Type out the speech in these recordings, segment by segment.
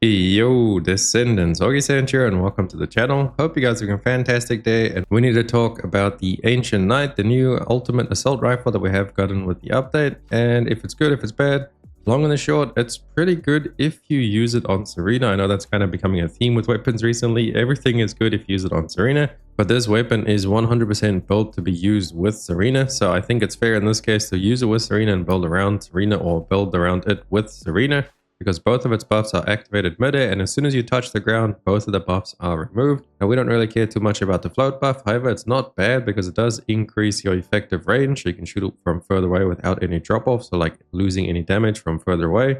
Yo, Descendants, Augiesaint here, and welcome to the channel. Hope you guys are having a fantastic day, and we need to talk about the Ancient Knight, the new ultimate assault rifle that we have gotten with the update, and if it's good, if it's bad. Long and the short, it's pretty good if you use it on Serena. I know that's kind of becoming a theme with weapons recently. Everything is good if you use it on Serena, but this weapon is 100% built to be used with Serena, so I think it's fair in this case to use it with Serena and build around Serena, or build around it with Serena, because both of its buffs are activated mid-air, and as soon as you touch the ground, both of the buffs are removed. Now, we don't really care too much about the float buff. However, it's not bad because it does increase your effective range, so you can shoot from further away without any drop-off, so like losing any damage from further away.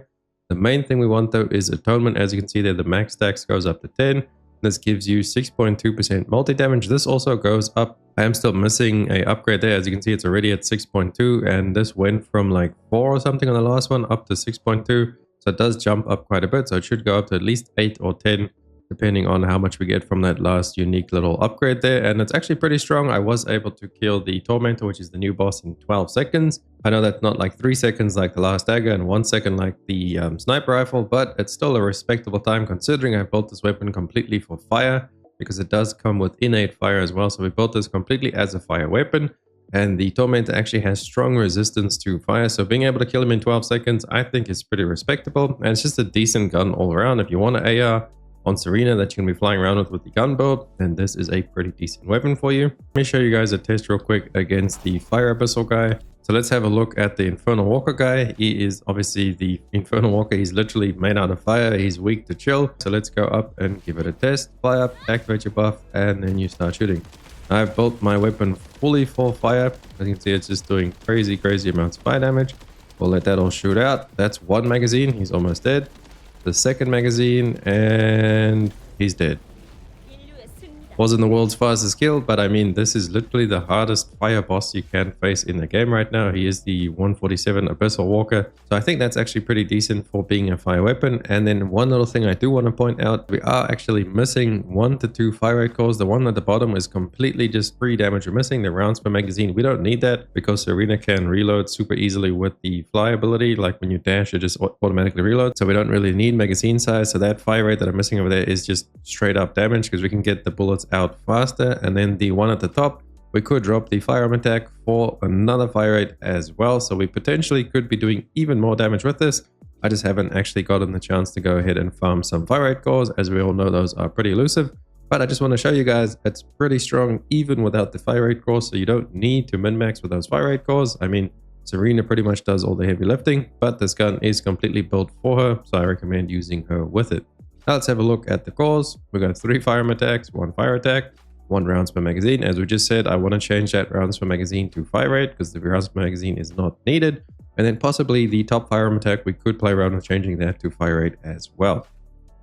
The main thing we want though is Atonement. As you can see there, the max stacks goes up to 10. This gives you 6.2% multi-damage. This also goes up. I am still missing a upgrade there. As you can see, it's already at 6.2, and this went from like 4 or something on the last one up to 6.2. So it does jump up quite a bit, so it should go up to at least 8 or 10, depending on how much we get from that last unique little upgrade there. And it's actually pretty strong. I was able to kill the Tormentor, which is the new boss, in 12 seconds. I know that's not like 3 seconds like the last dagger and 1 second like the sniper rifle, but it's still a respectable time considering I built this weapon completely for fire, because it does come with innate fire as well. So we built this completely as a fire weapon. And the Tormentor actually has strong resistance to fire, so being able to kill him in 12 seconds I think is pretty respectable, and it's just a decent gun all around. If you want an AR on Serena that you can be flying around with the gun build, then this is a pretty decent weapon for you. Let me show you guys a test real quick against the Fire Abyssal guy. So let's have a look at the Infernal Walker guy. He is obviously the Infernal Walker. He's literally made out of fire. He's weak to chill. So let's go up and give it a test. Fly up, activate your buff, and then you start shooting. I've built my weapon fully for fire. As you can see, it's just doing crazy amounts of fire damage. We'll let that all shoot out. That's one magazine. He's almost dead. The second magazine, and he's dead. Wasn't the world's fastest kill, but I mean, this is literally the hardest fire boss you can face in the game right now. He is the 147 Abyssal Walker. So I think that's actually pretty decent for being a fire weapon. And then one little thing I do want to point out, we are actually missing 1 to 2 fire rate cores. The one at the bottom is completely just free damage. We're missing the rounds per magazine. We don't need that because Serena can reload super easily with the fly ability. Like when you dash, it just automatically reloads. So we don't really need magazine size. So that fire rate that I'm missing over there is just straight up damage, because we can get the bullets out faster. And then the one at the top, we could drop the firearm attack for another fire rate as well, so we potentially could be doing even more damage with this. I just haven't actually gotten the chance to go ahead and farm some fire rate cores, as we all know those are pretty elusive. But I just want to show you guys it's pretty strong even without the fire rate cores, so you don't need to min-max with those fire rate cores. I mean, Serena pretty much does all the heavy lifting, but this gun is completely built for her, so I recommend using her with it. Now let's have a look at the cores. We've got 3 firearm attacks, 1 fire attack, 1 rounds per magazine. As we just said, I want to change that rounds per magazine to fire rate, because the rounds per magazine is not needed. And then possibly the top firearm attack, we could play around with changing that to fire rate as well.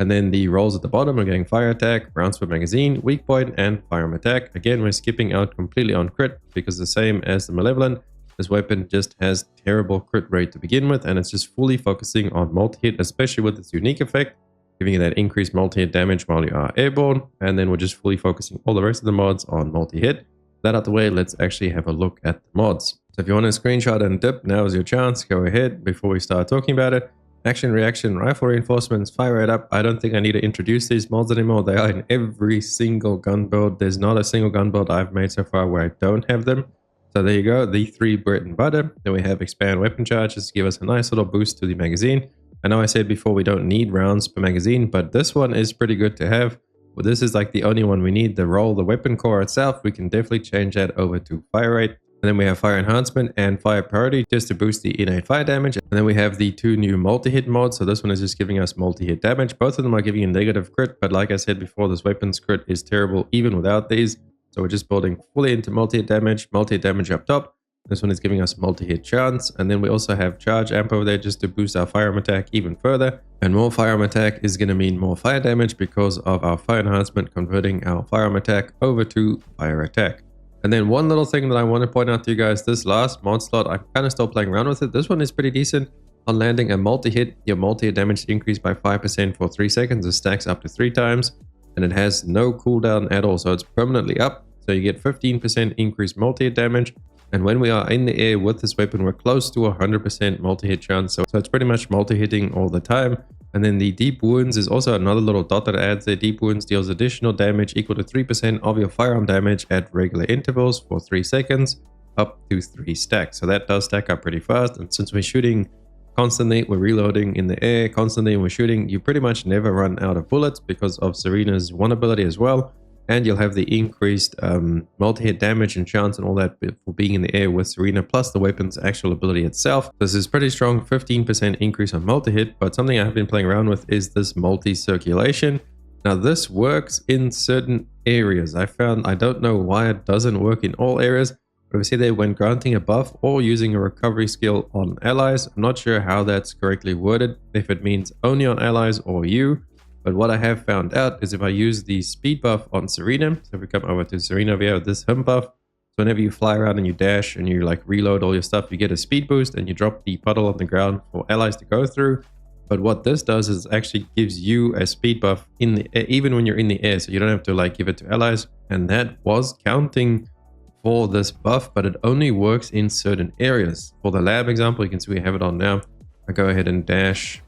And then the rolls at the bottom are getting fire attack, rounds per magazine, weak point, and firearm attack. Again, we're skipping out completely on crit, because the same as the Malevolent, this weapon just has terrible crit rate to begin with, and it's just fully focusing on multi-hit, especially with its unique effect, giving you that increased multi-hit damage while you are airborne. And then we're just fully focusing all the rest of the mods on multi-hit. That out the way, let's actually have a look at the mods. So if you want to screenshot and dip, now is your chance. Go ahead before we start talking about it. Action, reaction, rifle reinforcements, fire rate up. I don't think I need to introduce these mods anymore. They are in every single gun build. There's not a single gun build I've made so far where I don't have them. So there you go, the 3 bread and butter. Then we have expand weapon charges to give us a nice little boost to the magazine. I know I said before we don't need rounds per magazine, but this one is pretty good to have. Well, this is like the only one we need. The roll, the weapon core itself, we can definitely change that over to fire rate. And then we have fire enhancement and fire priority just to boost the innate fire damage. And then we have the 2 new multi-hit mods. So this one is just giving us multi-hit damage. Both of them are giving you negative crit, but like I said before, this weapon's crit is terrible even without these. So we're just building fully into multi-hit damage up top. This one is giving us multi-hit chance, and then we also have charge amp over there just to boost our firearm attack even further. And more firearm attack is going to mean more fire damage because of our fire enhancement converting our firearm attack over to fire attack. And then one little thing that I want to point out to you guys, this last mod slot, I'm kind of still playing around with it. This one is pretty decent. On landing a multi-hit, your multi-hit damage increased by 5% for 3 seconds. It stacks up to 3 times, and it has no cooldown at all, so it's permanently up. So you get 15% increased multi-hit damage. And when we are in the air with this weapon, we're close to 100% multi-hit chance. So it's pretty much multi-hitting all the time. And then the deep wounds is also another little dot that adds there. Deep wounds deals additional damage equal to 3% of your firearm damage at regular intervals for 3 seconds, up to 3 stacks. So that does stack up pretty fast. And since we're shooting constantly, we're reloading in the air constantly, and we're shooting, you pretty much never run out of bullets because of Serena's one ability as well. And you'll have the increased multi-hit damage and chance and all that for being in the air with Serena, plus the weapon's actual ability itself. This is pretty strong, 15% increase on multi-hit, but something I have been playing around with is this multi-circulation. Now this works in certain areas. I don't know why it doesn't work in all areas, but we see there when granting a buff or using a recovery skill on allies. I'm not sure how that's correctly worded, if it means only on allies or you. But what I have found out is if I use the speed buff on Serena, so if we come over to Serena via this him buff, so whenever you fly around and you dash and you like reload all your stuff, you get a speed boost and you drop the puddle on the ground for allies to go through. But what this does is actually gives you a speed buff in the air, even when you're in the air, so you don't have to like give it to allies. And that was counting for this buff, but it only works in certain areas. For the lab example, you can see we have it on now. I go ahead and dash.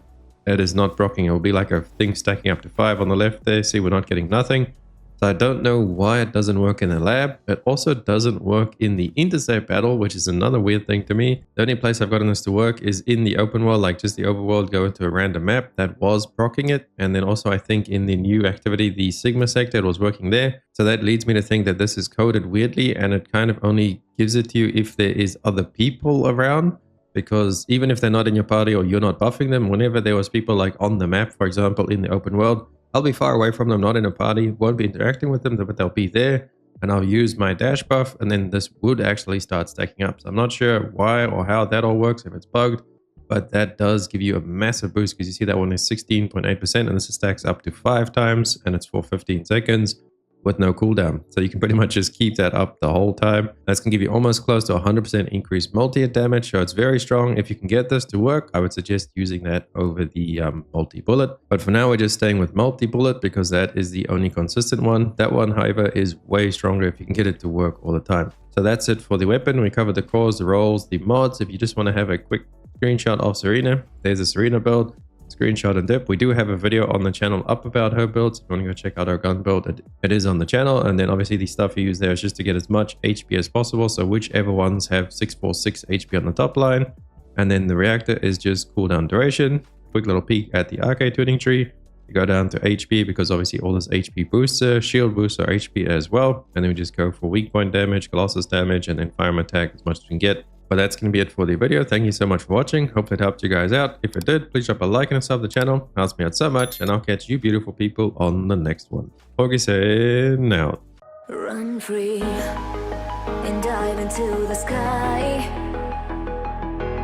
It is not proccing. It will be like a thing stacking up to 5 on the left there. See, we're not getting nothing. So I don't know why it doesn't work in the lab. It also doesn't work in the intercept battle, which is another weird thing to me. The only place I've gotten this to work is in the open world, like just the overworld, go into a random map that was proccing it. And then also I think in the new activity, the Sigma sector, it was working there. So that leads me to think that this is coded weirdly, and it kind of only gives it to you if there is other people around. Because even if they're not in your party or you're not buffing them, whenever there was people like on the map, for example, in the open world, I'll be far away from them, not in a party, won't be interacting with them, but they'll be there. And I'll use my dash buff, and then this would actually start stacking up. So I'm not sure why or how that all works, if it's bugged, but that does give you a massive boost, because you see that one is 16.8%, and this stacks up to 5 times, and it's for 15 seconds. With no cooldown. So you can pretty much just keep that up the whole time. That's going to give you almost close to 100% increased multi-hit damage. So it's very strong. If you can get this to work, I would suggest using that over the multi-bullet. But for now, we're just staying with multi-bullet because that is the only consistent one. That one, however, is way stronger if you can get it to work all the time. So that's it for the weapon. We covered the cores, the roles, the mods. If you just want to have a quick screenshot of Serena, there's a Serena build. Screenshot and dip. We do have a video on the channel up about her builds. If you want to go check out our gun build, it is on the channel. And then obviously the stuff you use there is just to get as much HP as possible. So whichever ones have 646 HP on the top line. And then the reactor is just cooldown duration. Quick little peek at the arcade tuning tree. You go down to HP because obviously all this HP booster, shield booster, HP as well. And then we just go for weak point damage, colossus damage, and then firearm attack as much as we can get. But that's going to be it for the video. Thank you so much for watching. Hopefully it helped you guys out. If it did, please drop a like and a sub to the channel. It helps me out so much. And I'll catch you beautiful people on the next one. Augiesaint out. Run free and dive into the sky.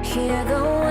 Hear the